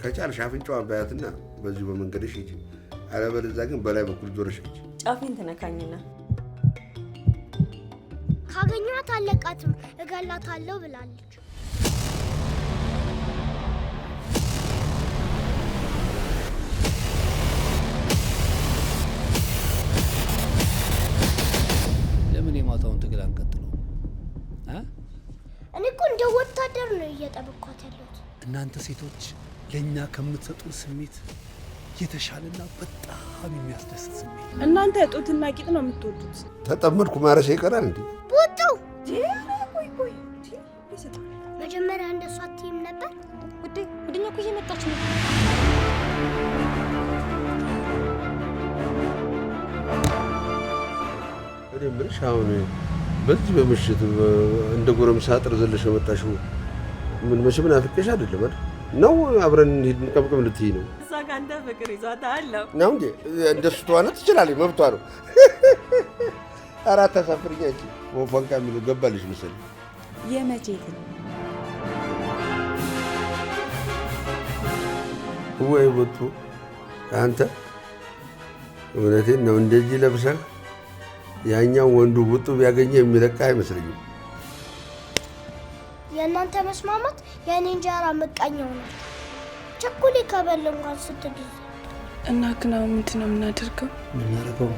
ከቻልሽ አፍንጫዋን ባያትና በዚሁ በመንገድሽ ሂጂ። አለበለዚያ ግን በላይ በኩል ዞረሽ ሂጂ። ጫፊን ተነካኝና ካገኘኋት አለቃትም እገላታለሁ ብላለች። ለምን የማታውን ትግል አንቀጥለው? እኔ እኮ እንደ ወታደር ነው እየጠበቅኳት ያለሁት። እናንተ ሴቶች ለእኛ ከምትሰጡን ስሜት የተሻለና በጣም የሚያስደስት ስሜት። እናንተ ጡትና ቂጥ ነው የምትወዱት። ተጠመድኩ ማረሴ ይቀራል እንዴ? ቡጡ ቆይ መጀመሪያ እንደሷ አትይም ነበር? ውዴ ወደኛ እኮ እየመጣች ነው። እኔ የምልሽ አሁን በዚህ በምሽት እንደ ጎረምሳ አጥር ዘለሽ የመጣሽው ምን መቼም ናፍቄሽ አይደለም አይደል? ነው አብረን እንሂድ እንቀምቅም ልትይ ነው? እዛ ጋር አንተ ፍቅር ይዟታል ነው እንዴ? እንደሱ ተዋነ ትችላለች፣ መብቷ ነው። አራት ተሳፍርኛ እንጂ ወንካ የሚለው ገባልሽ መሰለኝ። የመቼ ግን ወይ ወጡ አንተ እውነቴን ነው። እንደዚህ ለብሰህ ያኛው ወንዱ ቡጡ ቢያገኘ የሚለቃ አይመስለኝም። የእናንተ መስማማት የእኔ እንጀራ መቃኛው ነው። ቸኮሌ ከበል እንኳን ስትጊዜ እና ግን አሁን ምንድን ነው የምናደርገው? ምናደርገው